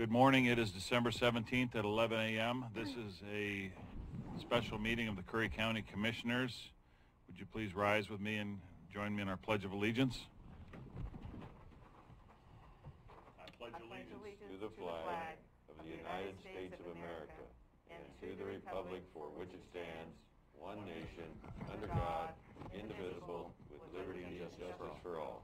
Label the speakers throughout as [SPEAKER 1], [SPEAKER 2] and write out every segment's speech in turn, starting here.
[SPEAKER 1] Good morning. It is December 17th at 11 a.m. This is a special meeting of the Curry County Commissioners. Would you please rise with me and join me in our Pledge of Allegiance? I pledge allegiance
[SPEAKER 2] to the flag of the United States of America and to the republic for which it stands, one nation, under God, indivisible, with liberty and justice for all.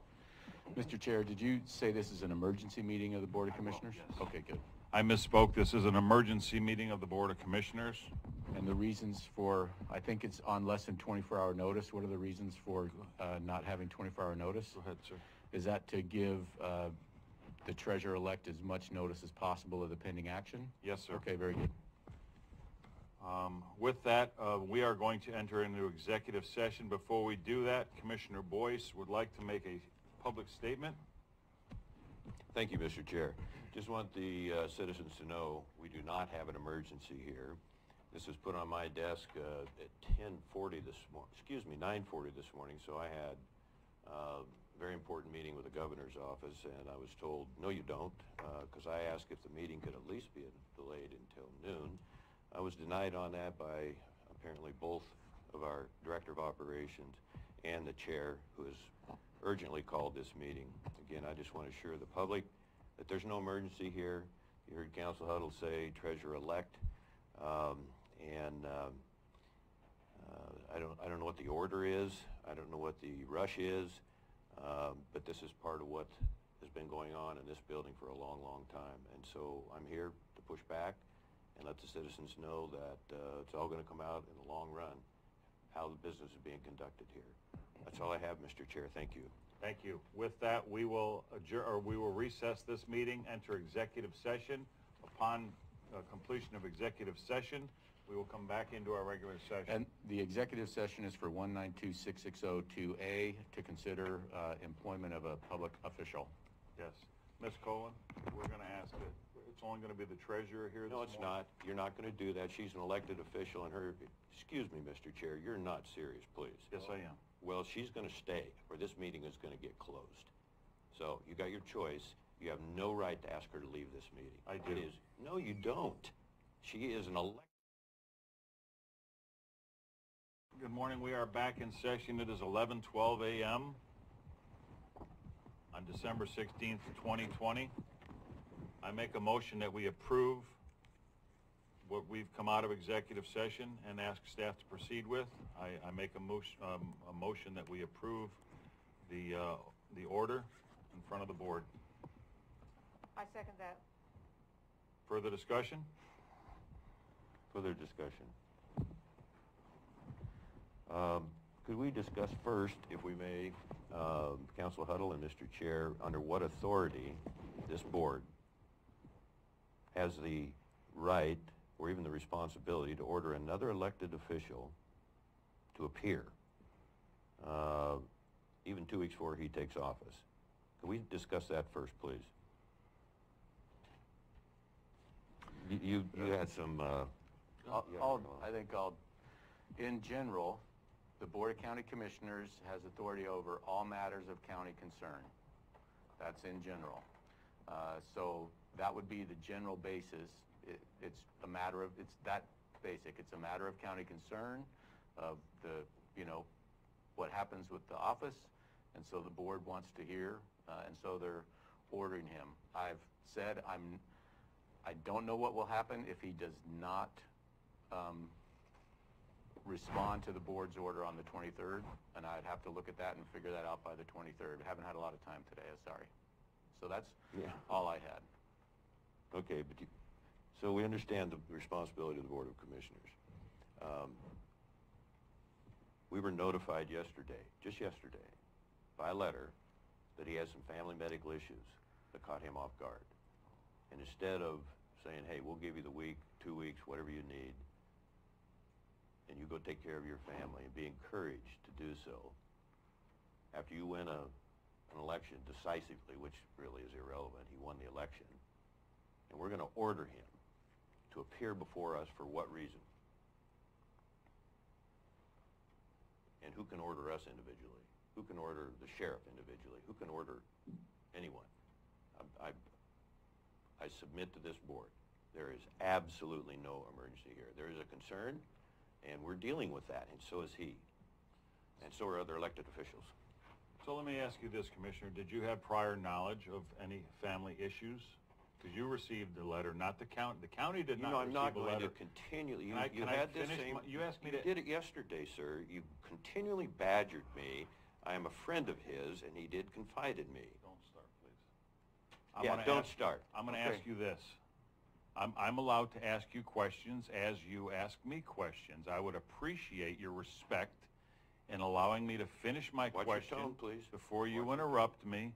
[SPEAKER 3] Mr. Chair, did you say this is an emergency meeting of the Board of Commissioners?
[SPEAKER 1] Yes.
[SPEAKER 3] Okay, good.
[SPEAKER 1] I misspoke. This is an emergency meeting of the Board of Commissioners.
[SPEAKER 3] And the reasons for, I think it's on less than 24-hour notice. What are the reasons for not having 24-hour notice?
[SPEAKER 1] Go ahead, sir.
[SPEAKER 3] Is that to give the treasurer-elect as much notice as possible of the pending action?
[SPEAKER 1] Yes, sir.
[SPEAKER 3] Okay, very good.
[SPEAKER 1] With that, we are going to enter into executive session. Before we do that, Commissioner Boyce would like to make a public statement.
[SPEAKER 2] Thank you, Mr. Chair. Just want the citizens to know we do not have an emergency here. This was put on my desk at 10:40 this morning, 9:40 this morning, so I had a very important meeting with the governor's office, and I was told, no you don't, because I asked if the meeting could at least be delayed until noon. I was denied on that by apparently both of our Director of Operations and the Chair, who has urgently called this meeting. Again, I just want to assure the public that there's no emergency here. You heard Council Huddle say Treasurer-elect, and I don't know what the order is. I don't know what the rush is, but this is part of what has been going on in this building for a long, long time. And so I'm here to push back and let the citizens know that it's all going to come out in the long run, how the business is being conducted here. That's all I have, Mr. Chair. Thank you.
[SPEAKER 1] Thank you. With that, we will adjourn, or we will recess this meeting, enter executive session. Upon completion of executive session, we will come back into our regular session.
[SPEAKER 3] And the executive session is for 1926602A to consider employment of a public official.
[SPEAKER 1] Yes. Ms. Cohen, we're going to ask that it's only going to be the treasurer here this morning.
[SPEAKER 2] No, it's not. You're not going to do that. She's an elected official, and her, excuse me, Mr. Chair, you're not serious, please.
[SPEAKER 1] Yes, I am.
[SPEAKER 2] Well, she's going to stay, or this meeting is going to get closed. So you got your choice. You have no right to ask her to leave this meeting.
[SPEAKER 1] I do.
[SPEAKER 2] It is, no, you don't. She is an elected.
[SPEAKER 1] Good morning. We are back in session. It is 11:12 a.m. on December 16th, 2020. I make a motion that we approve what we've come out of executive session and ask staff to proceed with. I make a motion that we approve the order in front of the board.
[SPEAKER 4] I second that.
[SPEAKER 1] Further discussion?
[SPEAKER 2] Further discussion. Could we discuss first, if we may, Council Huddle and Mr. Chair, under what authority this board has the right or even the responsibility to order another elected official to appear, even 2 weeks before he takes office? Can we discuss that first, please? You had some...
[SPEAKER 3] In general, the Board of County Commissioners has authority over all matters of county concern. That's in general. So that would be the general basis. It's a matter of, it's that basic. It's a matter of county concern of the, what happens with the office. And so the board wants to hear, and so they're ordering him. I've said I don't know what will happen if he does not respond to the board's order on the 23rd, and I'd have to look at that and figure that out by the 23rd. I haven't had a lot of time today, I'm sorry. So that's all I had.
[SPEAKER 2] Okay, but so we understand the responsibility of the Board of Commissioners. We were notified yesterday, just yesterday, by letter that he has some family medical issues that caught him off guard. And instead of saying, hey, we'll give you the week, 2 weeks, whatever you need, and you go take care of your family and be encouraged to do so, after you win an election decisively, which really is irrelevant, he won the election, and we're going to order him to appear before us for what reason? And who can order us individually? Who can order the sheriff individually? Who can order anyone? I submit to this board, there is absolutely no emergency here. There is a concern, and we're dealing with that, and so is he. And so are other elected officials.
[SPEAKER 1] So let me ask you this, Commissioner. Did you have prior knowledge of any family issues? Because you received the letter, not the county. The county did not receive a letter.
[SPEAKER 2] I'm not going to continually. You had this same.
[SPEAKER 1] You asked me
[SPEAKER 2] to. You did it yesterday, sir. You continually badgered me. I am a friend of his, and he did confide in me.
[SPEAKER 1] Don't start, please.
[SPEAKER 2] Don't start.
[SPEAKER 1] I'm going to ask you this. I'm allowed to ask you questions as you ask me questions. I would appreciate your respect in allowing me to finish my question.
[SPEAKER 2] Watch your tone, please.
[SPEAKER 1] Before you interrupt me.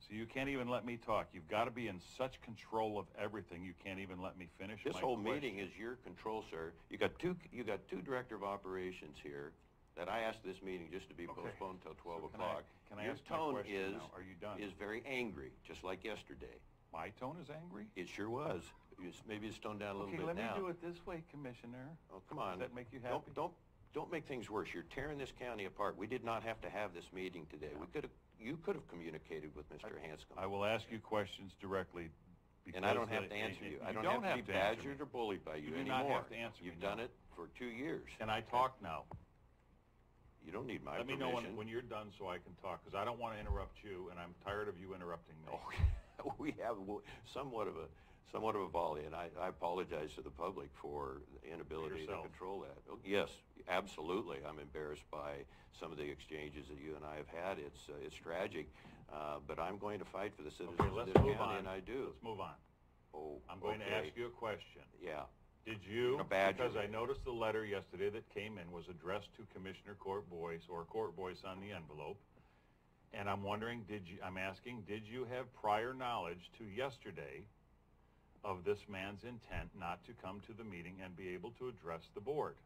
[SPEAKER 1] So you can't even let me talk. You've got to be in such control of everything. You can't even let me finish my question.
[SPEAKER 2] This whole meeting is your control, sir. You got two director of operations here that I asked this meeting just to be postponed until 12 o'clock.
[SPEAKER 1] Can I
[SPEAKER 2] Your
[SPEAKER 1] ask my
[SPEAKER 2] tone
[SPEAKER 1] question now? Are you done?
[SPEAKER 2] is very angry, just like yesterday.
[SPEAKER 1] My tone is angry?
[SPEAKER 2] It sure was. Maybe it's toned down a little bit now.
[SPEAKER 1] Okay, let me do it this way, Commissioner.
[SPEAKER 2] Oh, come on.
[SPEAKER 1] Does that make you happy?
[SPEAKER 2] Don't make things worse. You're tearing this county apart. We did not have to have this meeting today. You could have communicated with Mr. Hanscom.
[SPEAKER 1] I will ask you questions directly.
[SPEAKER 2] And I don't have to answer you. I don't have to be badgered or bullied by you anymore.
[SPEAKER 1] You do not have to answer me.
[SPEAKER 2] You've done it for 2 years.
[SPEAKER 1] Can I talk now?
[SPEAKER 2] You don't need my
[SPEAKER 1] permission.
[SPEAKER 2] permission.
[SPEAKER 1] Let me know when you're done so I can talk, because I don't want to interrupt you, and I'm tired of you interrupting me.
[SPEAKER 2] Oh, we have somewhat of a volley, and I apologize to the public for the inability to control that. Oh, yes, absolutely. I'm embarrassed by some of the exchanges that you and I have had. It's tragic, but I'm going to fight for the citizens of this county, and I do.
[SPEAKER 1] Let's move on.
[SPEAKER 2] Oh,
[SPEAKER 1] I'm going to ask you a question.
[SPEAKER 2] Yeah.
[SPEAKER 1] Did you, because I noticed the letter yesterday that came in was addressed to Commissioner Court Boyce, or Court Boyce on the envelope, and I'm wondering, did you have prior knowledge to yesterday of this man's intent not to come to the meeting and be able to address the board?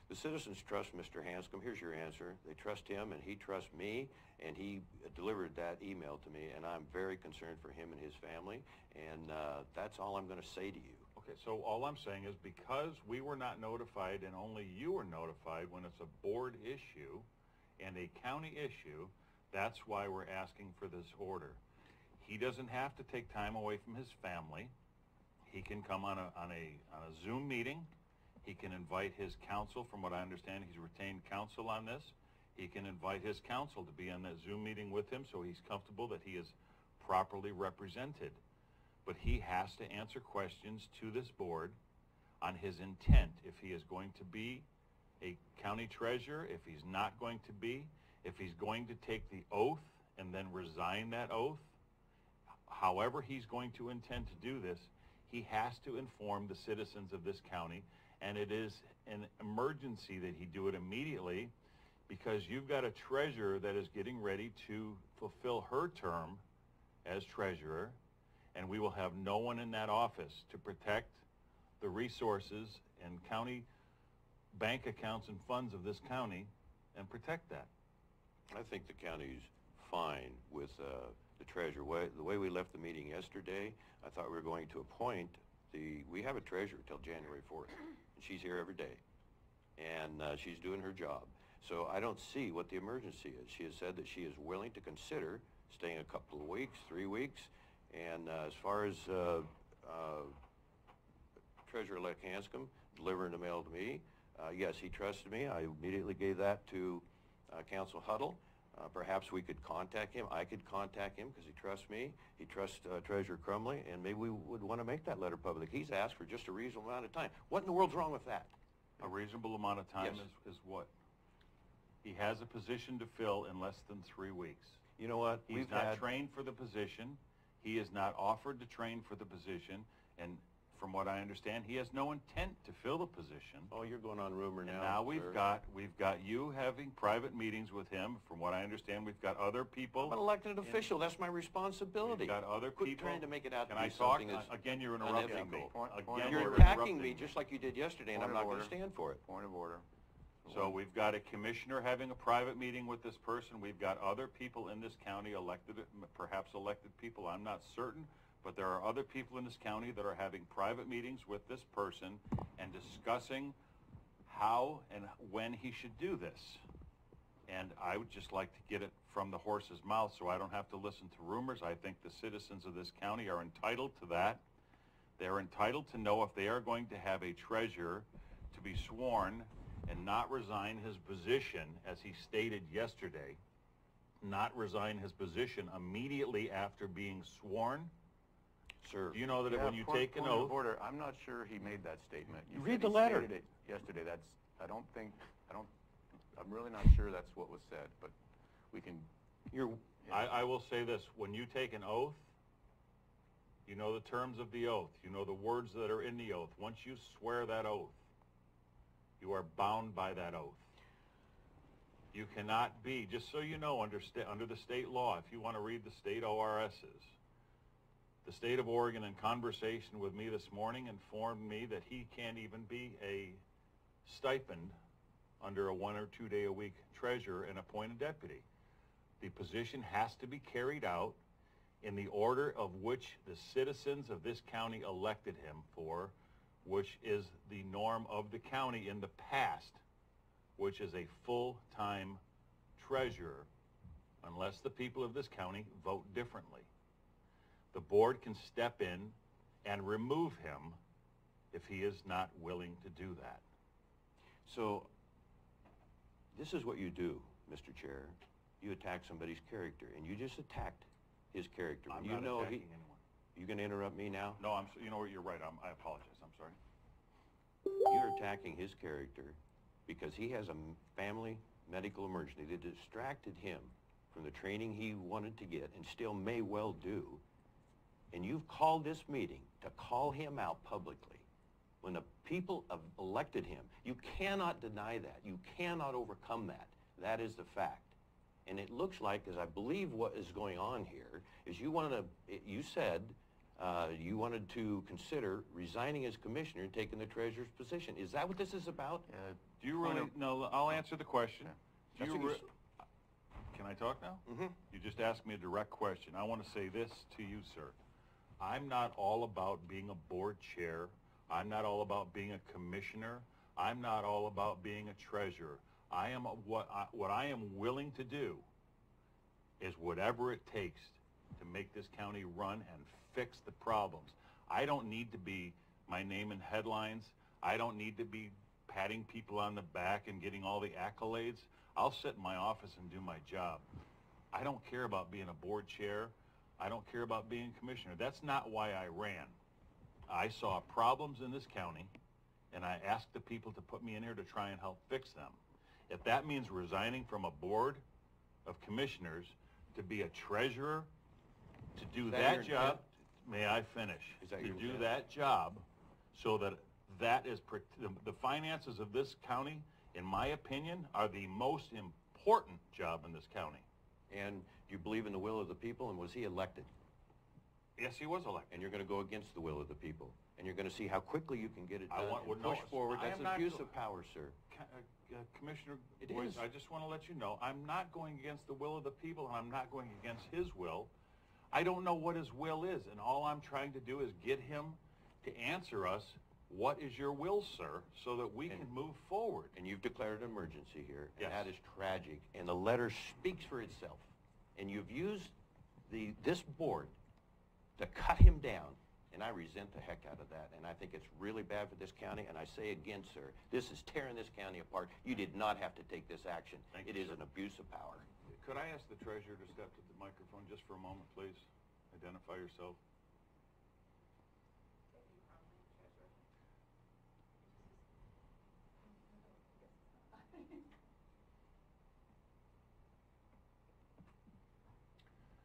[SPEAKER 2] The citizens trust Mr. Hanscom. Here's your answer. They trust him, and he trusts me, and he delivered that email to me, and I'm very concerned for him and his family, and that's all I'm going to say to you.
[SPEAKER 1] Okay, so all I'm saying is because we were not notified and only you were notified when it's a board issue and a county issue, that's why we're asking for this order. He doesn't have to take time away from his family. He can come on a Zoom meeting. He can invite his counsel. From what I understand, he's retained counsel on this. He can invite his counsel to be on that Zoom meeting with him so he's comfortable that he is properly represented. But he has to answer questions to this board on his intent, if he is going to be a county treasurer, if he's not going to be, if he's going to take the oath and then resign that oath. However he's going to intend to do this, he has to inform the citizens of this county, and it is an emergency that he do it immediately, because you've got a treasurer that is getting ready to fulfill her term as treasurer, and we will have no one in that office to protect the resources and county bank accounts and funds of this county and protect that.
[SPEAKER 2] I think the county's fine with the treasurer. The way we left the meeting yesterday, I thought we were going to appoint we have a treasurer till January 4th, and she's here every day, and she's doing her job. So I don't see what the emergency is. She has said that she is willing to consider staying a couple of weeks, 3 weeks, and as far as Treasurer-elect Hanscom delivering the mail to me, yes, he trusted me. I immediately gave that to Council Huddle. Perhaps we could contact him. I could contact him because he trusts me. He trusts Treasurer Crumley, and maybe we would want to make that letter public. He's asked for just a reasonable amount of time. What in the world's wrong with that?
[SPEAKER 1] A reasonable amount of time is what? He has a position to fill in less than 3 weeks.
[SPEAKER 2] You know what?
[SPEAKER 1] He's not trained for the position. He is not offered to train for the position, and from what I understand, he has no intent to fill the position.
[SPEAKER 2] Oh, you're going on rumor now.
[SPEAKER 1] And now we've got you having private meetings with him. From what I understand, we've got other people.
[SPEAKER 2] I'm an elected official. That's my responsibility.
[SPEAKER 1] We've got other people.
[SPEAKER 2] Quit trying to make it out to
[SPEAKER 1] be
[SPEAKER 2] something
[SPEAKER 1] that's again, you're interrupting me. Again,
[SPEAKER 2] you're attacking me just like you did yesterday, and I'm not going to stand for it.
[SPEAKER 3] Point of order.
[SPEAKER 1] So we've got a commissioner having a private meeting with this person. We've got other people in this county, perhaps elected people. I'm not certain. But there are other people in this county that are having private meetings with this person and discussing how and when he should do this. And I would just like to get it from the horse's mouth so I don't have to listen to rumors. I think the citizens of this county are entitled to that. They're entitled to know if they are going to have a treasurer to be sworn and not resign his position, as he stated yesterday, not resign his position immediately after being sworn.
[SPEAKER 2] Sir.
[SPEAKER 1] Do you know that
[SPEAKER 3] Yeah,
[SPEAKER 1] when you
[SPEAKER 3] point-
[SPEAKER 1] take an
[SPEAKER 3] point of
[SPEAKER 1] oath...
[SPEAKER 3] order, I'm not sure he made that statement. You
[SPEAKER 2] Read
[SPEAKER 3] said
[SPEAKER 2] the
[SPEAKER 3] he
[SPEAKER 2] letter.
[SPEAKER 3] stated it yesterday. I'm really not sure that's what was said, but we can...
[SPEAKER 1] I will say this, when you take an oath, you know the terms of the oath, you know the words that are in the oath. Once you swear that oath, you are bound by that oath. You cannot be, just so you know, under the state law, if you want to read the state ORSs, the state of Oregon, in conversation with me this morning, informed me that he can't even be a stipend under a 1 or 2 day a week treasurer and appoint a deputy. The position has to be carried out in the order of which the citizens of this county elected him for, which is the norm of the county in the past, which is a full-time treasurer, unless the people of this county vote differently. The board can step in and remove him if he is not willing to do that.
[SPEAKER 2] So, this is what you do, Mr. Chair. You attack somebody's character, and you just attacked his character.
[SPEAKER 1] I'm
[SPEAKER 2] you
[SPEAKER 1] not
[SPEAKER 2] know
[SPEAKER 1] attacking anyone.
[SPEAKER 2] You going to interrupt me now?
[SPEAKER 1] No, you know what, you're right. I apologize. I'm sorry.
[SPEAKER 2] You're attacking his character because he has a family medical emergency that distracted him from the training he wanted to get and still may well do. And you've called this meeting to call him out publicly. When the people have elected him, you cannot deny that. You cannot overcome that. That is the fact. And it looks like, as I believe what is going on here, is you said you wanted to consider resigning as commissioner and taking the treasurer's position. Is that what this is about?
[SPEAKER 1] Do you really? No, I'll answer the question.
[SPEAKER 2] Yeah.
[SPEAKER 1] Do you Can I talk now?
[SPEAKER 2] Mm-hmm.
[SPEAKER 1] You just asked me a direct question. I want to say this to you, sir. I'm not all about being a board chair. I'm not all about being a commissioner. I'm not all about being a treasurer. I am what I am willing to do is whatever it takes to make this county run and fix the problems. I don't need to be my name in headlines. I don't need to be patting people on the back and getting all the accolades. I'll sit in my office and do my job. I don't care about being a board chair. I don't care about being a commissioner. That's not why I ran. I saw problems in this county, and I asked the people to put me in here to try and help fix them. If that means resigning from a board of commissioners to be a treasurer, to do that job, may I finish?
[SPEAKER 2] Is that
[SPEAKER 1] to
[SPEAKER 2] your
[SPEAKER 1] do
[SPEAKER 2] intent?
[SPEAKER 1] that job so that the finances of this county, in my opinion, are the most important job in this county.
[SPEAKER 2] And you believe in the will of the people, and was he elected?
[SPEAKER 1] Yes, he was elected.
[SPEAKER 2] And you're going to go against the will of the people. And you're going to see how quickly you can get it done and
[SPEAKER 1] no,
[SPEAKER 2] push forward.
[SPEAKER 1] I
[SPEAKER 2] That's
[SPEAKER 1] am not
[SPEAKER 2] abuse
[SPEAKER 1] go-
[SPEAKER 2] of power, sir.
[SPEAKER 1] Commissioner
[SPEAKER 2] It
[SPEAKER 1] Boyce,
[SPEAKER 2] is.
[SPEAKER 1] I just want to let you know, I'm not going against the will of the people, and I'm not going against his will. I don't know what his will is, and all I'm trying to do is get him to answer us, what is your will, sir, so that we can move forward.
[SPEAKER 2] And you've declared an emergency here, and
[SPEAKER 1] Yes.
[SPEAKER 2] that is tragic. And the letter speaks for itself. And you've used this board to cut him down, and I resent the heck out of that. And I think it's really bad for this county. And I say again, sir, this is tearing this county apart. You did not have to take this action.
[SPEAKER 1] Thank
[SPEAKER 2] It
[SPEAKER 1] you,
[SPEAKER 2] is
[SPEAKER 1] sir.
[SPEAKER 2] an abuse of power.
[SPEAKER 1] Could I ask the treasurer to step to the microphone just for a moment, please? Identify yourself.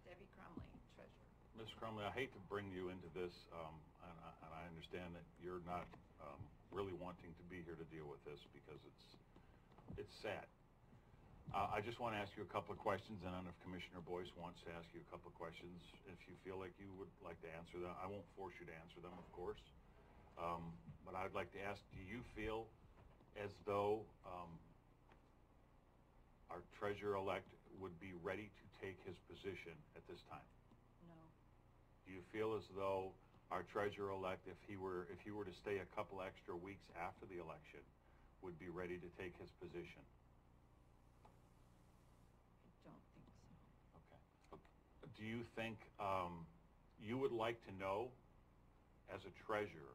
[SPEAKER 4] Debbie Crumley, treasurer.
[SPEAKER 1] Ms. Crumley, I hate to bring you into this, and I understand that you're not really wanting to be here to deal with this because it's sad. I just want to ask you a couple of questions, and then if Commissioner Boyce wants to ask you a couple of questions, if you feel like you would like to answer them, I won't force you to answer them, of course. But I'd like to ask, do you feel as though our treasurer-elect would be ready to take his position at this time?
[SPEAKER 4] No.
[SPEAKER 1] Do you feel as though our treasurer-elect, if he were to stay a couple extra weeks after the election, would be ready to take his position? do you think you would like to know, as a treasurer,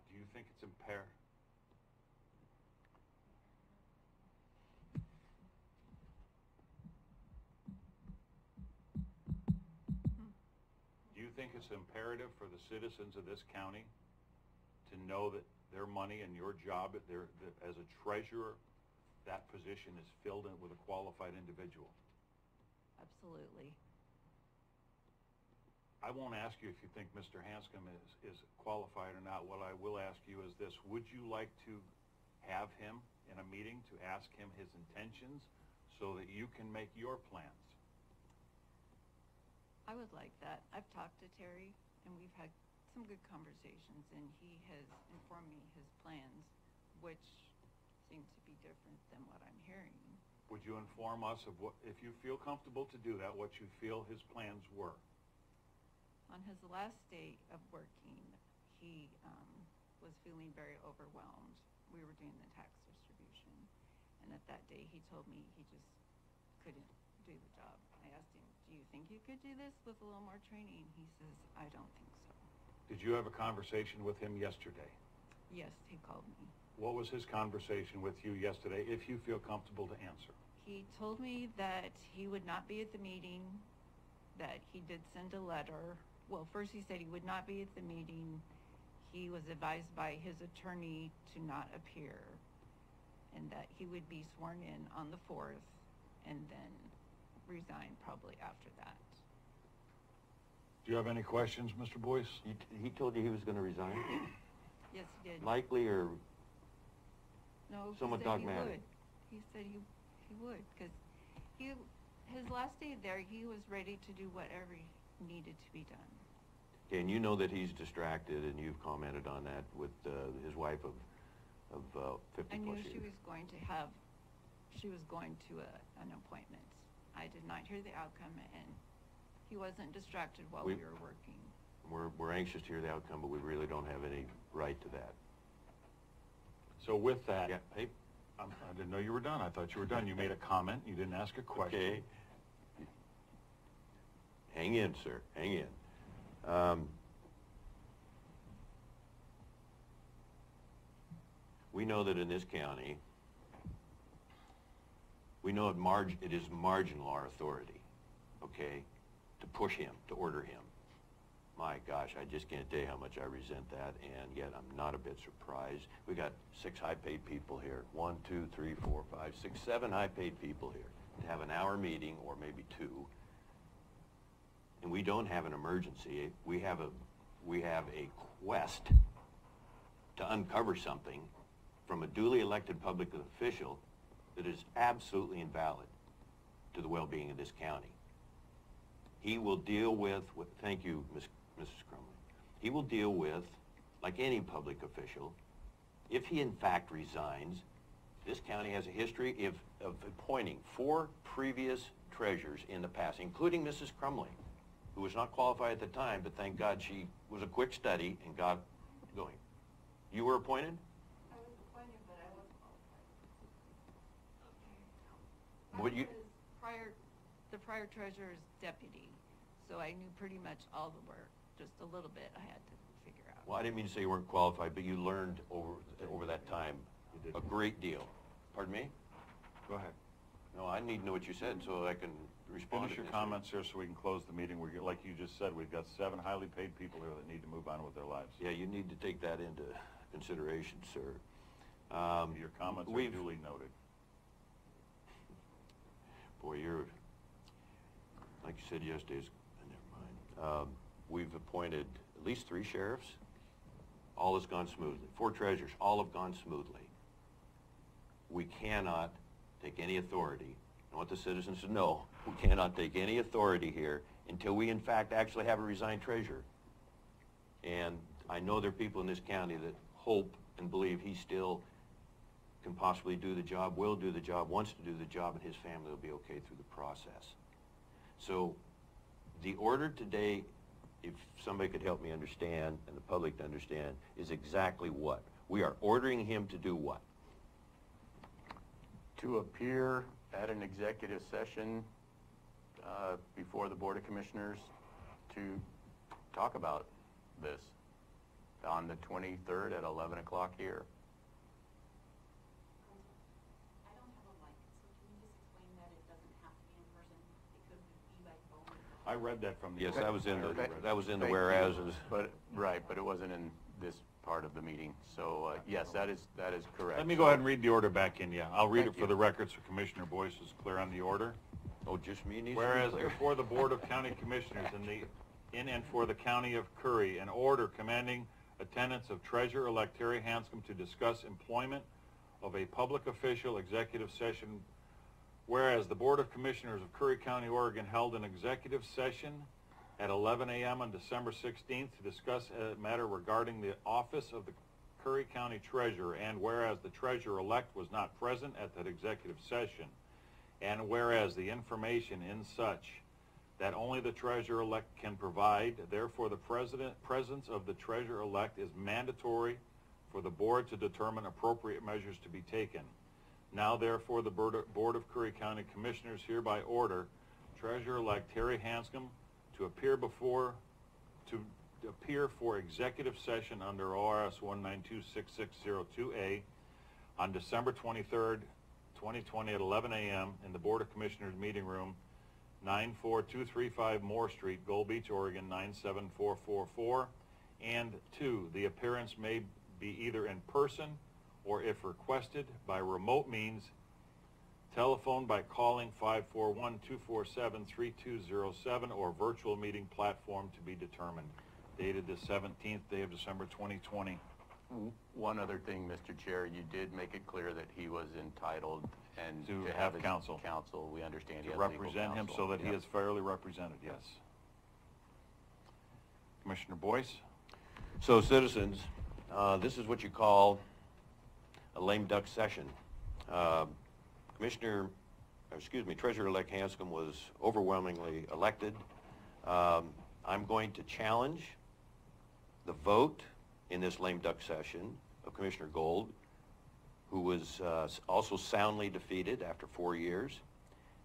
[SPEAKER 1] do you think it's imperative? Do you think it's imperative for the citizens of this county to know that their money and your job that as a treasurer, that position is filled in with a qualified individual?
[SPEAKER 4] Absolutely.
[SPEAKER 1] I won't ask you if you think Mr. Hanscom is qualified or not. What I will ask you is this: would you like to have him in a meeting to ask him his intentions so that you can make your plans?
[SPEAKER 4] I would like that. I've talked to Terry, and we've had some good conversations, and he has informed me his plans, which seem to be different than what I'm hearing.
[SPEAKER 1] Would you inform us of what, if you feel comfortable to do that, what you feel his plans were?
[SPEAKER 4] On his last day of working, he was feeling very overwhelmed. We were doing the tax distribution, and at that day he told me he just couldn't do the job. I asked him, do you think you could do this with a little more training? He says, I don't think so.
[SPEAKER 1] Did you have a conversation with him yesterday?
[SPEAKER 4] Yes, he called me.
[SPEAKER 1] What was his conversation with you yesterday, if you feel comfortable to answer?
[SPEAKER 4] He told me that he would not be at the meeting, that he did send a letter. Well, first he said he would not be at the meeting. He was advised by his attorney to not appear, and that he would be sworn in on the 4th and then resign probably after that.
[SPEAKER 1] Do you have any questions, Mr. Boyce?
[SPEAKER 2] He told you he was going to resign?
[SPEAKER 4] Yes, he did.
[SPEAKER 2] Likely or
[SPEAKER 4] No,
[SPEAKER 2] somewhat
[SPEAKER 4] he said
[SPEAKER 2] dogmatic?
[SPEAKER 4] He said he would, because his last day there, he was ready to do whatever needed to be done.
[SPEAKER 2] Okay, and you know that he's distracted, and you've commented on that with his wife of 50
[SPEAKER 4] I knew
[SPEAKER 2] plus
[SPEAKER 4] she
[SPEAKER 2] years.
[SPEAKER 4] was going to an appointment. I did not hear the outcome, and he wasn't distracted while we were working.
[SPEAKER 2] We're anxious to hear the outcome, but we really don't have any right to that.
[SPEAKER 1] So with that,
[SPEAKER 2] Yeah, hey,
[SPEAKER 1] I didn't know you were done. I thought you were done. You made a comment. You didn't ask a question.
[SPEAKER 2] okay. Hang in, sir. Hang in. We know that in this county, we know it is marginal, our authority, okay, to push him, to order him. My gosh, I just can't tell you how much I resent that, and yet I'm not a bit surprised. We got 6 high-paid people here. 1, 2, 3, 4, 5, 6, 7 high-paid people here to have an hour meeting, or maybe 2. And we don't have an emergency. We have a quest to uncover something from a duly elected public official that is absolutely invalid to the well-being of this county. He will deal with thank you, Mrs. Crumley. He will deal with, like any public official, if he in fact resigns. This county has a history of appointing 4 previous treasurers in the past, including Mrs. Crumley, who was not qualified at the time, but thank God she was a quick study and got going. You were appointed?
[SPEAKER 4] I was appointed, but I wasn't qualified.
[SPEAKER 2] What you?
[SPEAKER 4] The prior treasurer's deputy, so I knew pretty much all the work. Just a little bit I had to figure out.
[SPEAKER 2] Well, I didn't mean to say you weren't qualified, but you learned over that time
[SPEAKER 1] You did.
[SPEAKER 2] a great deal. Pardon me?
[SPEAKER 1] Go ahead.
[SPEAKER 2] No, I need to know what you said so I can respond.
[SPEAKER 1] Finish
[SPEAKER 2] to
[SPEAKER 1] your
[SPEAKER 2] this.
[SPEAKER 1] comments here so we can close the meeting. Like you just said, we've got 7 highly paid people here that need to move on with their lives.
[SPEAKER 2] Yeah, you need to take that into consideration, sir.
[SPEAKER 1] Your comments are
[SPEAKER 2] we've-
[SPEAKER 1] duly noted.
[SPEAKER 2] Boy, you're, like you said yesterday, never mind. We've appointed at least 3 sheriffs. All has gone smoothly. 4 treasurers, all have gone smoothly. We cannot take any authority. I want the citizens to know, we cannot take any authority here until we in fact actually have a resigned treasurer. And I know there are people in this county that hope and believe he still can possibly do the job, will do the job, wants to do the job, and his family will be okay through the process. So the order today, if somebody could help me understand and the public to understand, is exactly what? We are ordering him to do what?
[SPEAKER 3] To appear at an executive session before the Board of Commissioners to talk about this on the 23rd at 11 o'clock here.
[SPEAKER 5] I don't have a mic, so can you just explain that it doesn't have to be in person? It could be by phone.
[SPEAKER 1] I read that from the.
[SPEAKER 2] Yes, that was in the,
[SPEAKER 3] Okay.
[SPEAKER 2] that was in the
[SPEAKER 3] Thank you.
[SPEAKER 2] whereases.
[SPEAKER 3] But, right, but it wasn't in this part of the meeting. So, yes, that is correct.
[SPEAKER 1] Let me go ahead and read the order back in, yeah. I'll read
[SPEAKER 3] Thank
[SPEAKER 1] it for
[SPEAKER 3] you.
[SPEAKER 1] the record so Commissioner Boyce is clear on the order.
[SPEAKER 2] Oh, just me needs to be
[SPEAKER 1] Whereas
[SPEAKER 2] clear.
[SPEAKER 1] before the Board of County Commissioners in and for the County of Curry, an order commanding attendance of Treasurer-elect Terry Hanscom to discuss employment of a public official executive session. Whereas the Board of Commissioners of Curry County, Oregon held an executive session at 11 a.m. on December 16th to discuss a matter regarding the office of the Curry County Treasurer, and whereas the Treasurer-elect was not present at that executive session, and whereas the information in such that only the Treasurer-elect can provide, therefore the presence of the Treasurer-elect is mandatory for the Board to determine appropriate measures to be taken. Now therefore the Board of Curry County Commissioners hereby order Treasurer-elect Terry Hanscom to appear for executive session under ORS 1926602A on December 23rd, 2020 at 11 a.m. in the Board of Commissioners meeting room, 94235 Moore Street, Gold Beach, Oregon 97444. And 2, the appearance may be either in person or, if requested, by remote means, telephone by calling 541-247-3207 or virtual meeting platform to be determined. Dated the 17th day of December 2020.
[SPEAKER 3] One other thing, Mr. Chair, you did make it clear that he was entitled and
[SPEAKER 1] To
[SPEAKER 3] to
[SPEAKER 1] have
[SPEAKER 3] his
[SPEAKER 1] counsel.
[SPEAKER 3] counsel. We understand he
[SPEAKER 1] To
[SPEAKER 3] has legal
[SPEAKER 1] represent him
[SPEAKER 3] counsel.
[SPEAKER 1] so that he
[SPEAKER 3] Yep.
[SPEAKER 1] is fairly represented, yes. Commissioner Boyce?
[SPEAKER 2] So citizens, this is what you call a lame duck session. Treasurer-elect Hanscom was overwhelmingly elected. I'm going to challenge the vote in this lame duck session of Commissioner Gold, who was also soundly defeated after 4 years.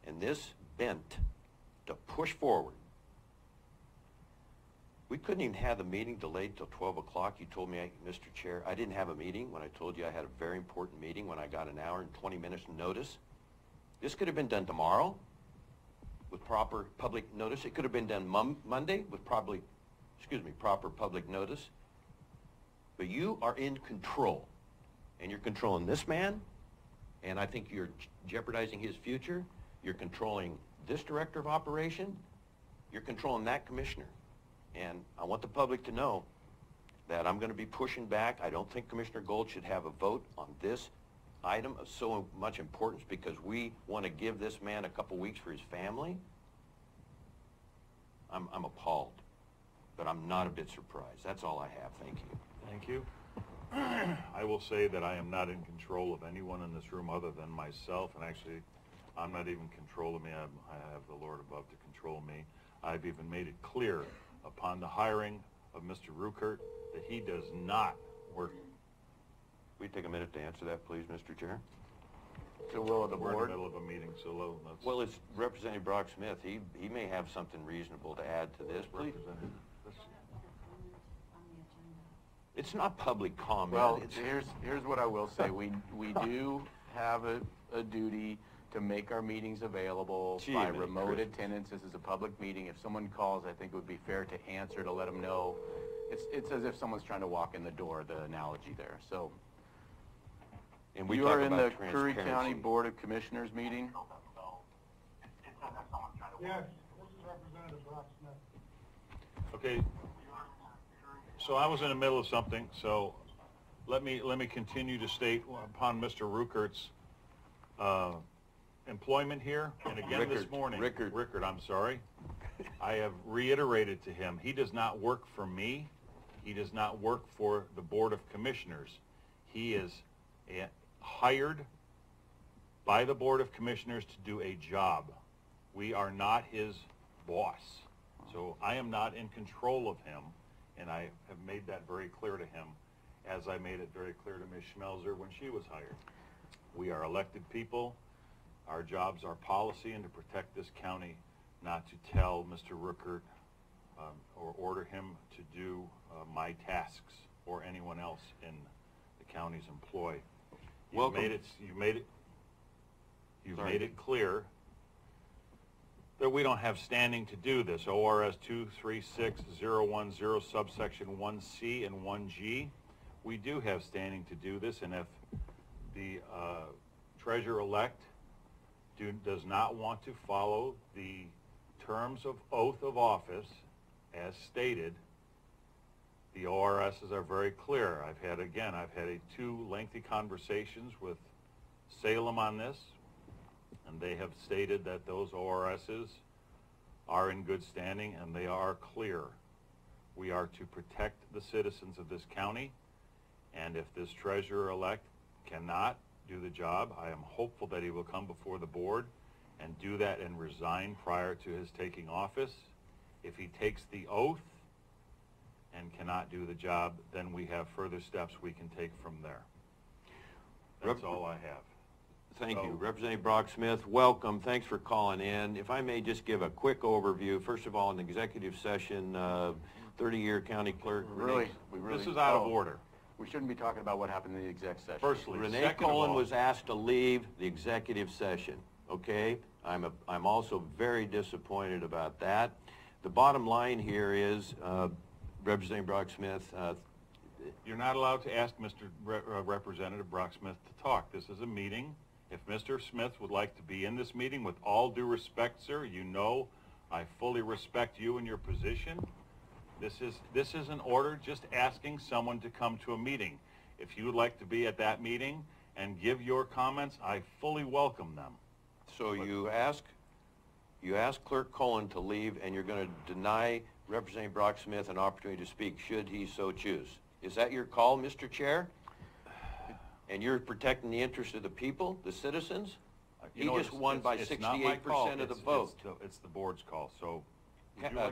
[SPEAKER 2] And this bent to push forward. We couldn't even have the meeting delayed till 12 o'clock. You told me, Mr. Chair, I didn't have a meeting when I told you I had a very important meeting when I got an hour and 20 minutes notice. This could have been done tomorrow with proper public notice. It could have been done Monday with proper public notice. But you are in control, and you're controlling this man, and I think you're jeopardizing his future. You're controlling this director of operation. You're controlling that commissioner. And I want the public to know that I'm going to be pushing back. I don't think Commissioner Gold should have a vote on this item of so much importance because we want to give this man a couple weeks for his family. I'm appalled, but I'm not a bit surprised. That's all I have. Thank you.
[SPEAKER 1] Thank you. I will say that I am not in control of anyone in this room other than myself, and actually, I'm not even in control of me. I have the Lord above to control me. I've even made it clear upon the hiring of Mr. Ruckert that he does not work.
[SPEAKER 2] Will you take a minute to answer that, please, Mr. Chair?
[SPEAKER 3] To will of the
[SPEAKER 1] We're in the
[SPEAKER 3] board.
[SPEAKER 1] middle of a meeting, so let's.
[SPEAKER 2] Well, it's Representative Brock Smith. He may have something reasonable to add to this, please.
[SPEAKER 1] Representative.
[SPEAKER 2] It's not public comment.
[SPEAKER 3] Well,
[SPEAKER 2] It's-
[SPEAKER 3] here's what I will say. We do have a duty to make our meetings available
[SPEAKER 2] Gee,
[SPEAKER 3] by
[SPEAKER 2] many
[SPEAKER 3] remote
[SPEAKER 2] Christmas.
[SPEAKER 3] attendance. This is a public meeting. If someone calls, I think it would be fair to answer, to let them know. It's as if someone's trying to walk in the door, the analogy there. So
[SPEAKER 2] And we
[SPEAKER 3] you
[SPEAKER 2] talk
[SPEAKER 3] are in the
[SPEAKER 2] about
[SPEAKER 3] Curry County
[SPEAKER 2] transparency.
[SPEAKER 3] Board of Commissioners meeting.
[SPEAKER 6] Yes, this is Representative Brock Smith.
[SPEAKER 1] Okay. So I was in the middle of something, so let me continue to state upon Mr. Ruckert's employment here, and again this
[SPEAKER 2] Rickert,
[SPEAKER 1] morning.
[SPEAKER 2] Rickert.
[SPEAKER 1] Rickert, I'm sorry. I have reiterated to him, he does not work for me. He does not work for the Board of Commissioners. He is hired by the Board of Commissioners to do a job. We are not his boss. So I am not in control of him, and I have made that very clear to him, as I made it very clear to Ms. Schmelzer when she was hired. We are elected people. Our jobs are policy and to protect this county, not to tell Mr. Ruckert or order him to do my tasks or anyone else in the county's employ.
[SPEAKER 2] Welcome.
[SPEAKER 1] You've made it clear that we don't have standing to do this. ORS 236010 subsection 1C and 1G. We do have standing to do this, and if the treasurer-elect does not want to follow the terms of oath of office as stated, the ORSs are very clear. I've had two lengthy conversations with Salem on this, and they have stated that those ORSs are in good standing and they are clear. We are to protect the citizens of this county, and if this treasurer-elect cannot do the job, I am hopeful that he will come before the board and do that and resign prior to his taking office. If he takes the oath and cannot do the job, then we have further steps we can take from there. That's all I have.
[SPEAKER 2] Thank you. Representative Brock Smith, welcome. Thanks for calling in. If I may just give a quick overview. First of all, in the executive session, 30-year county clerk.
[SPEAKER 1] This is out of order.
[SPEAKER 3] We shouldn't be talking about what happened in the exec session.
[SPEAKER 1] Firstly,
[SPEAKER 2] Renee Cullen was asked to leave the executive session, okay? I'm also very disappointed about that. The bottom line here is, Representative Brock Smith,
[SPEAKER 1] you're not allowed to ask Representative Brock Smith to talk. This is a meeting. If Mr. Smith would like to be in this meeting, with all due respect, sir, you know I fully respect you and your position. This is an order just asking someone to come to a meeting. If you would like to be at that meeting and give your comments, I fully welcome them.
[SPEAKER 2] so you ask Clerk Cullen to leave, and you're going to deny Representative Brock Smith an opportunity to speak should he so choose. Is that your call, Mr. Chair? And you're protecting the interests of the people, the citizens? He just won by 68% of the vote.
[SPEAKER 1] It's the board's call, so.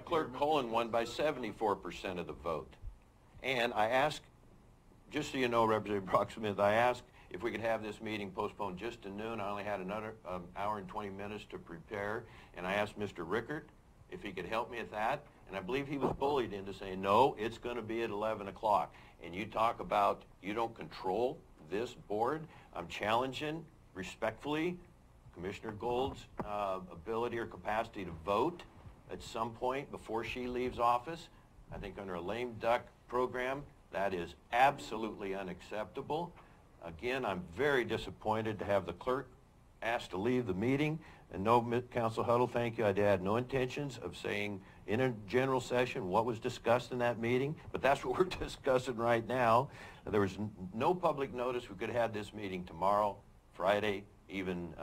[SPEAKER 2] Clerk Cullen won by 74% of the vote. And I asked, just so you know, Representative Brock Smith, I asked if we could have this meeting postponed just to noon. I only had another hour and 20 minutes to prepare. And I asked Mr. Rickert if he could help me at that. And I believe he was bullied into saying, no, it's going to be at 11 o'clock. And you talk about you don't control this board. I'm challenging respectfully Commissioner Gold's ability or capacity to vote at some point before she leaves office. I think under a lame duck program, that is absolutely unacceptable. Again, I'm very disappointed to have the clerk asked to leave the meeting. And no, Council Huddle, thank you. I had no intentions of saying in a general session what was discussed in that meeting, but that's what we're discussing right now. There was no public notice. We could have had this meeting tomorrow, Friday, even,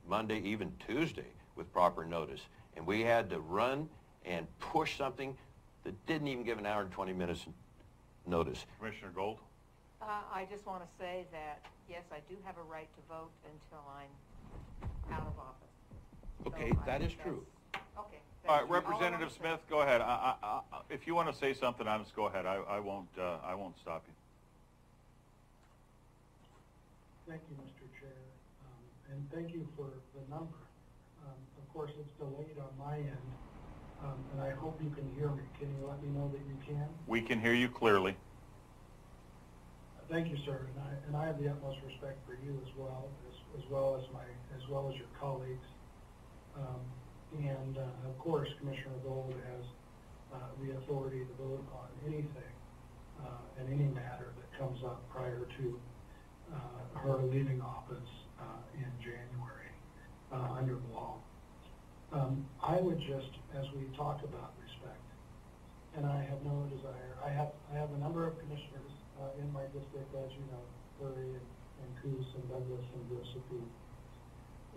[SPEAKER 2] Monday, even Tuesday with proper notice. And we had to run and push something that didn't even give an hour and 20 minutes notice.
[SPEAKER 1] Commissioner Gold?
[SPEAKER 7] I just want to say that, yes, I do have a right to vote until I'm out of office.
[SPEAKER 2] Okay,
[SPEAKER 7] So
[SPEAKER 2] that is true.
[SPEAKER 7] Okay.
[SPEAKER 1] All right,
[SPEAKER 7] that's all I
[SPEAKER 1] Representative
[SPEAKER 7] wanna say.
[SPEAKER 1] Smith, go ahead. If you want to say something, I'll just go ahead. I won't stop you.
[SPEAKER 6] Thank you, Mr. Chair, and thank you for the number. Of course, it's delayed on my end, and I hope you can hear me. Can you let me know that you can?
[SPEAKER 1] We can hear you clearly.
[SPEAKER 6] Thank you, sir, and I have the utmost respect for you as well as your colleagues. And of course, Commissioner Gold has the authority to vote on anything and any matter that comes up prior to her leaving office in January under the law. I would just, as we talk about respect, and I have no desire, I have a number of commissioners in my district, as you know, Curry and Coos and Douglas and Giuseppe.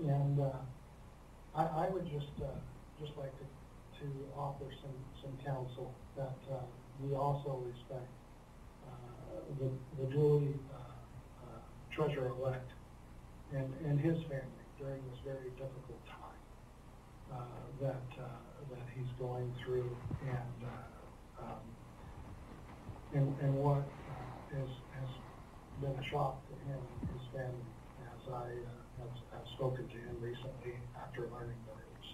[SPEAKER 6] And I would just like to offer some counsel that we also respect the duly treasurer-elect and his family during this very difficult time that he's going through, and what has been a shock to him and his family, as I have spoken to him recently after learning the news.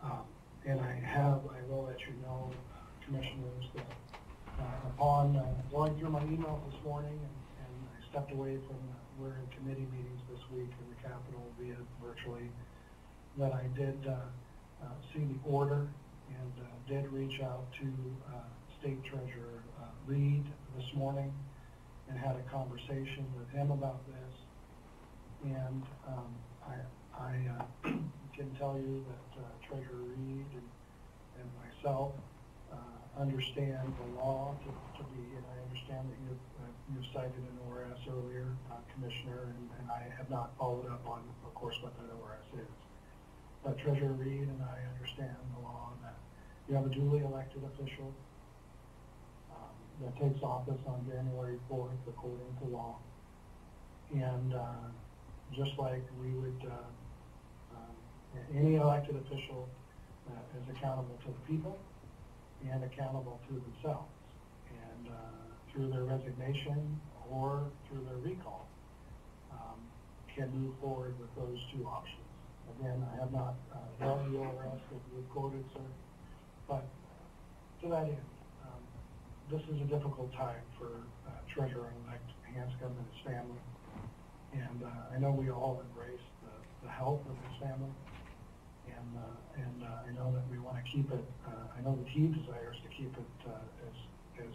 [SPEAKER 6] And I will let you know, commissioners, that upon going through my emails this morning, and I stepped away from, we're in committee meetings this week in the Capitol via virtually, that I did see the order and did reach out to State Treasurer Reed this morning and had a conversation with him about this. And I can tell you that Treasurer Reed and myself understand the law to be, and I understand that you've cited an ORS earlier, Commissioner, and I have not followed up on, of course, what that ORS is. But Treasurer Reed and I understand the law that you have a duly elected official that takes office on January 4th according to law. And just like we would, any elected official is accountable to the people and accountable to themselves. And through their resignation or through their recall, can move forward with those two options. Again, I have not read the ORS that you quoted, sir, but to that end, this is a difficult time for Treasurer-elect Hanscom and his family. And I know we all embrace the health of his family. And I know that we want to keep it, I know that he desires to keep it as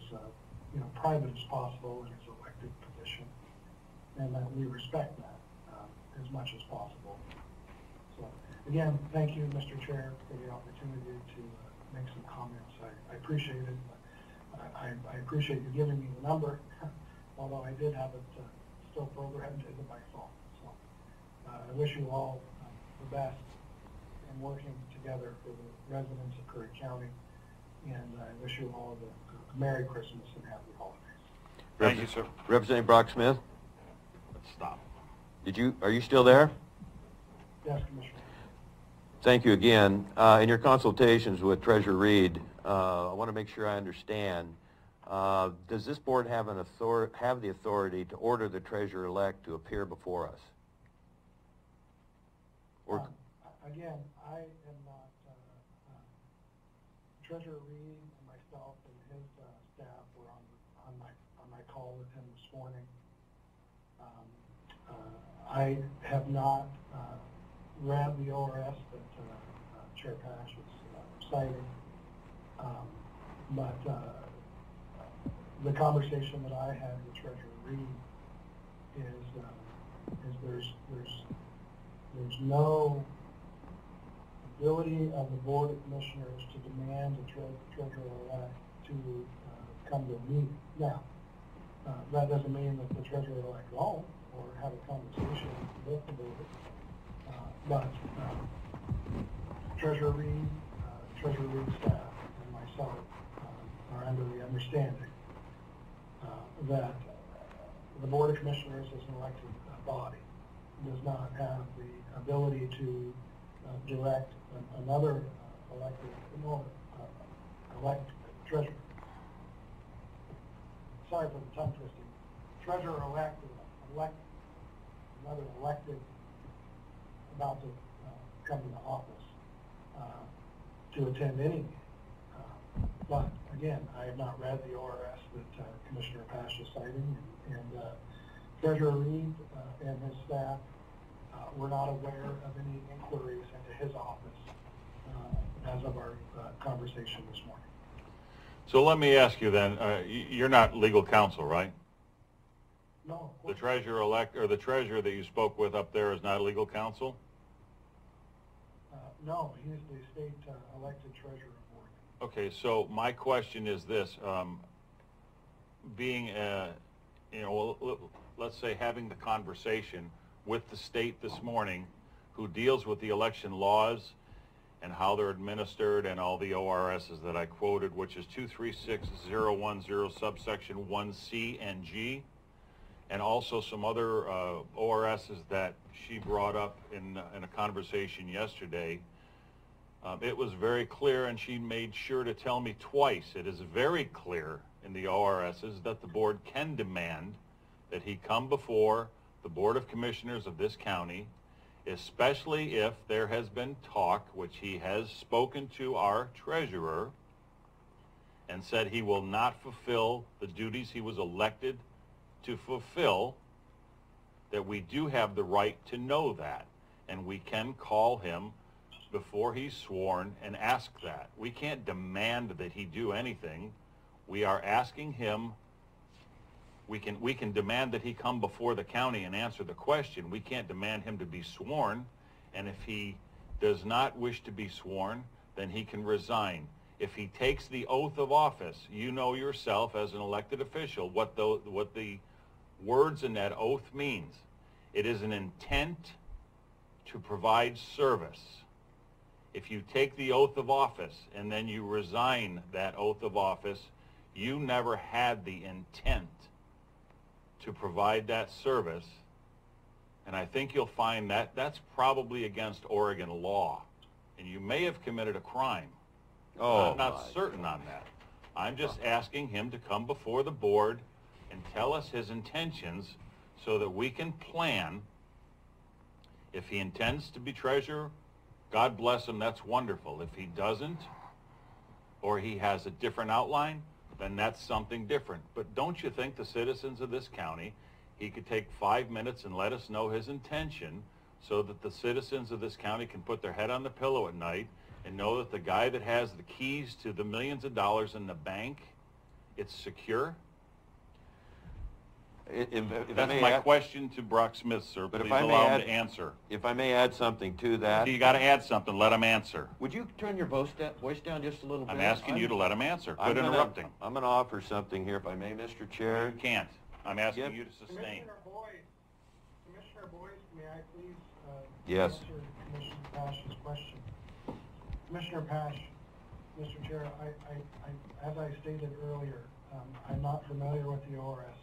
[SPEAKER 6] private as possible in his elected position. And that we respect that as much as possible. So, again, thank you, Mr. Chair, for the opportunity to make some comments. I appreciate it. I appreciate you giving me the number, although I did have it still programmed into my phone. So I wish you all the best in working together for the residents of Curry County, and I wish you all the Merry Christmas and Happy Holidays.
[SPEAKER 1] Thank you, sir.
[SPEAKER 2] Representative Brock Smith,
[SPEAKER 1] Let's stop.
[SPEAKER 2] are you still there?
[SPEAKER 6] Yes, Commissioner.
[SPEAKER 2] Thank you again. In your consultations with Treasurer Reed, I want to make sure I understand. Does this board have the authority to order the treasurer-elect to appear before us? Or
[SPEAKER 6] Again, I am not, Treasurer Reed and myself and his staff were on my call with him this morning. I have not read the ORS that Chair Pash was citing, but the conversation that I had with Treasurer Reed is there's no ability of the Board of Commissioners to demand the treasurer-elect to come to a meeting. Now, that doesn't mean that the treasurer-elect won't or have a conversation with the board, but Treasurer Reed, Treasurer Reed's staff, and myself are under the understanding that the Board of Commissioners as an elected body does not have the ability to direct another elect treasurer. Sorry for the tongue twisting. Treasurer-elect, another elected about to come into office to attend any meeting. But again, I have not read the ORS that Commissioner Pash is citing, and Treasurer Reed and his staff were not aware of any inquiries into his office as of our conversation this morning.
[SPEAKER 1] So let me ask you then, you're not legal counsel, right?
[SPEAKER 6] No.
[SPEAKER 1] The treasurer-elect, or the treasurer that you spoke with up there is not legal counsel?
[SPEAKER 6] No, he is the state elected treasurer of Oregon.
[SPEAKER 1] Okay, so my question is this, being, let's say having the conversation with the state this morning who deals with the election laws and how they're administered and all the ORSs that I quoted, which is 236010 subsection 1C and G, and also some other ORSs that she brought up in a conversation yesterday. It was very clear, and she made sure to tell me twice, it is very clear in the ORSs that the board can demand that he come before the Board of Commissioners of this county especially if there has been talk, which he has spoken to our treasurer and said he will not fulfill the duties he was elected to fulfill, that we do have the right to know that. And we can call him before he's sworn and ask that. We can't demand that he do anything. We are asking him, we can demand that he come before the county and answer the question. We can't demand him to be sworn. And if he does not wish to be sworn, then he can resign. If he takes the oath of office, you know yourself as an elected official what the words in that oath means. It is an intent to provide service. If you take the oath of office and then you resign that oath of office, you never had the intent to provide that service. And I think you'll find that that's probably against Oregon law. And you may have committed a crime.
[SPEAKER 2] Oh,
[SPEAKER 1] I'm not certain on that. I'm just asking him to come before the board and tell us his intentions so that we can plan. If he intends to be treasurer, God bless him, that's wonderful. If he doesn't, or he has a different outline, then that's something different. But don't you think the citizens of this county, he could take 5 minutes and let us know his intention so that the citizens of this county can put their head on the pillow at night and know that the guy that has the keys to the millions of dollars in the bank, it's secure?
[SPEAKER 2] If I
[SPEAKER 1] That's
[SPEAKER 2] may
[SPEAKER 1] my
[SPEAKER 2] add-
[SPEAKER 1] question to Brock Smith, sir.
[SPEAKER 2] But if
[SPEAKER 1] Please
[SPEAKER 2] I may
[SPEAKER 1] allow him
[SPEAKER 2] add-
[SPEAKER 1] to answer.
[SPEAKER 2] If I may add something to that.
[SPEAKER 1] You got to add something. Let him answer.
[SPEAKER 2] Would you turn your voice down just a little bit?
[SPEAKER 1] I'm asking you to let him answer. Quit
[SPEAKER 2] I'm
[SPEAKER 1] interrupting.
[SPEAKER 2] I'm going to offer something here, if I may, Mr. Chair.
[SPEAKER 1] You can't. I'm asking
[SPEAKER 2] Yep.
[SPEAKER 1] you to sustain.
[SPEAKER 6] Commissioner Boyd, may I please,
[SPEAKER 2] Yes.
[SPEAKER 6] answer Commissioner Pash's question? Commissioner Pash, Mr. Chair, as I stated earlier, I'm not familiar with the ORSs.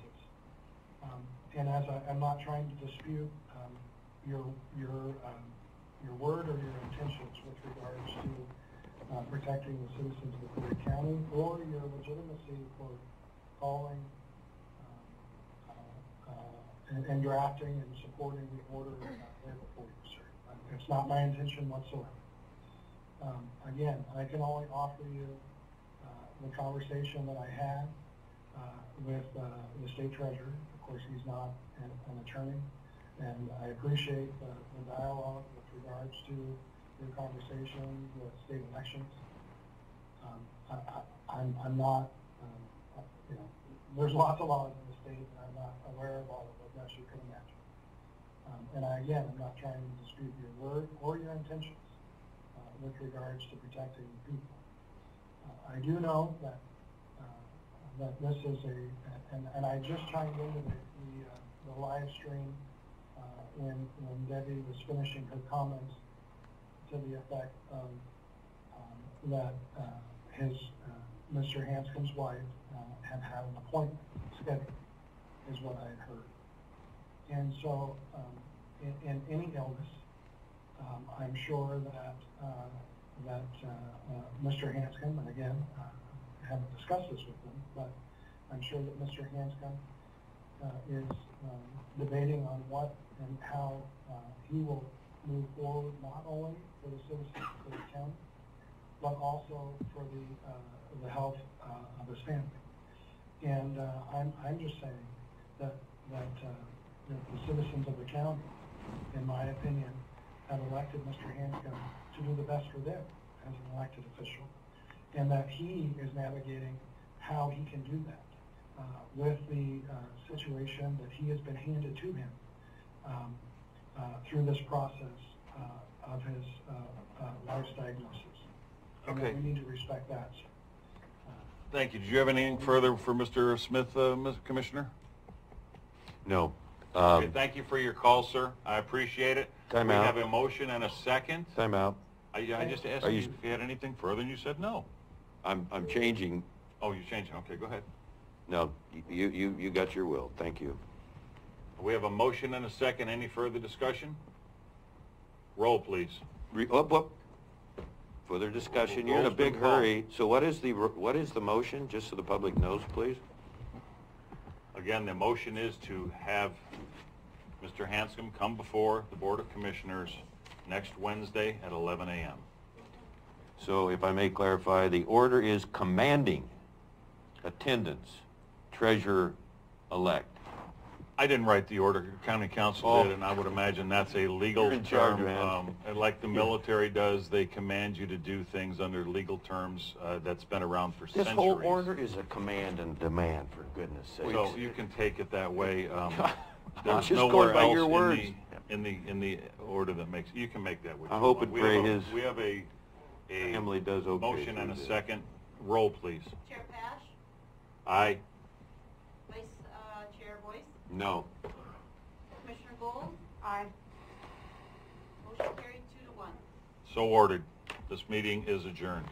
[SPEAKER 6] And as I'm not trying to dispute, your word or your intentions with regards to, protecting the citizens of the county or your legitimacy for calling, and drafting and supporting the order there before you, sir. It's not my intention whatsoever. Again, I can only offer you the conversation that I had with the state treasurer. Of course, he's not an attorney, and I appreciate the dialogue with regards to your conversation with state elections. I'm not, there's lots of laws in the state, and I'm not aware of all of them, as you can imagine. And again, I'm not trying to dispute your word or your intentions with regards to protecting the people. I do know that that this is and I just chimed into the live stream when Debbie was finishing her comments to the effect of that his Mr. Hanscom's wife had an appointment scheduled, is what I had heard. And so in any illness, I'm sure that Mr. Hanscom, and again, I haven't discussed this with him, but I'm sure that Mr. Hanscom is debating on what and how he will move forward, not only for the citizens of the county, but also for the health of his family. And I'm just saying that the citizens of the county, in my opinion, have elected Mr. Hanscom to do the best for them as an elected official, and that he is navigating how he can do that with the situation that he has been handed to him through this process of his wife's diagnosis.
[SPEAKER 1] Okay.
[SPEAKER 6] And we need to respect that.
[SPEAKER 1] Thank you. Did you have anything further for Mr. Smith, Mr. Commissioner?
[SPEAKER 2] No.
[SPEAKER 1] Okay, thank you for your call, sir. I appreciate it.
[SPEAKER 2] Time
[SPEAKER 1] we
[SPEAKER 2] out.
[SPEAKER 1] have a motion and a second.
[SPEAKER 2] Time out.
[SPEAKER 1] I just asked
[SPEAKER 2] Are
[SPEAKER 1] you
[SPEAKER 2] you-
[SPEAKER 1] if you had anything further, and you said no.
[SPEAKER 2] I'm changing.
[SPEAKER 1] Oh, you're changing. Okay, go ahead.
[SPEAKER 2] No, you got your will. Thank you.
[SPEAKER 1] We have a motion and a second. Any further discussion? Roll, please.
[SPEAKER 2] Whoop. Further discussion. You're in a
[SPEAKER 1] Roll's been
[SPEAKER 2] big
[SPEAKER 1] called.
[SPEAKER 2] hurry. So what is the motion, just so the public knows, please?
[SPEAKER 1] Again, the motion is to have Mr. Hanscom come before the Board of Commissioners next Wednesday at 11 a.m.
[SPEAKER 2] So if I may clarify, the order is commanding attendance, treasurer-elect.
[SPEAKER 1] I didn't write the order, county council did, and I would imagine that's a legal
[SPEAKER 2] You're in charge,
[SPEAKER 1] term.
[SPEAKER 2] man.
[SPEAKER 1] And like the military does, they command you to do things under legal terms that's been around for
[SPEAKER 2] This
[SPEAKER 1] centuries.
[SPEAKER 2] whole order is a command and demand, for goodness sake.
[SPEAKER 1] So you can take it that way. There's
[SPEAKER 2] Just
[SPEAKER 1] nowhere
[SPEAKER 2] going by
[SPEAKER 1] else
[SPEAKER 2] your words.
[SPEAKER 1] in the order that makes, you can make that what
[SPEAKER 2] I
[SPEAKER 1] you
[SPEAKER 2] hope
[SPEAKER 1] want.
[SPEAKER 2] and
[SPEAKER 1] We
[SPEAKER 2] pray
[SPEAKER 1] have a-
[SPEAKER 2] his
[SPEAKER 1] We have a
[SPEAKER 2] family does okay.
[SPEAKER 1] motion and a
[SPEAKER 2] through this.
[SPEAKER 1] second. Roll, please.
[SPEAKER 5] Chair Pash,
[SPEAKER 1] Aye.
[SPEAKER 5] Vice Chair Boyce,
[SPEAKER 2] No.
[SPEAKER 5] Commissioner Gold,
[SPEAKER 7] Aye.
[SPEAKER 5] motion carried 2-1.
[SPEAKER 1] So ordered. This meeting is adjourned.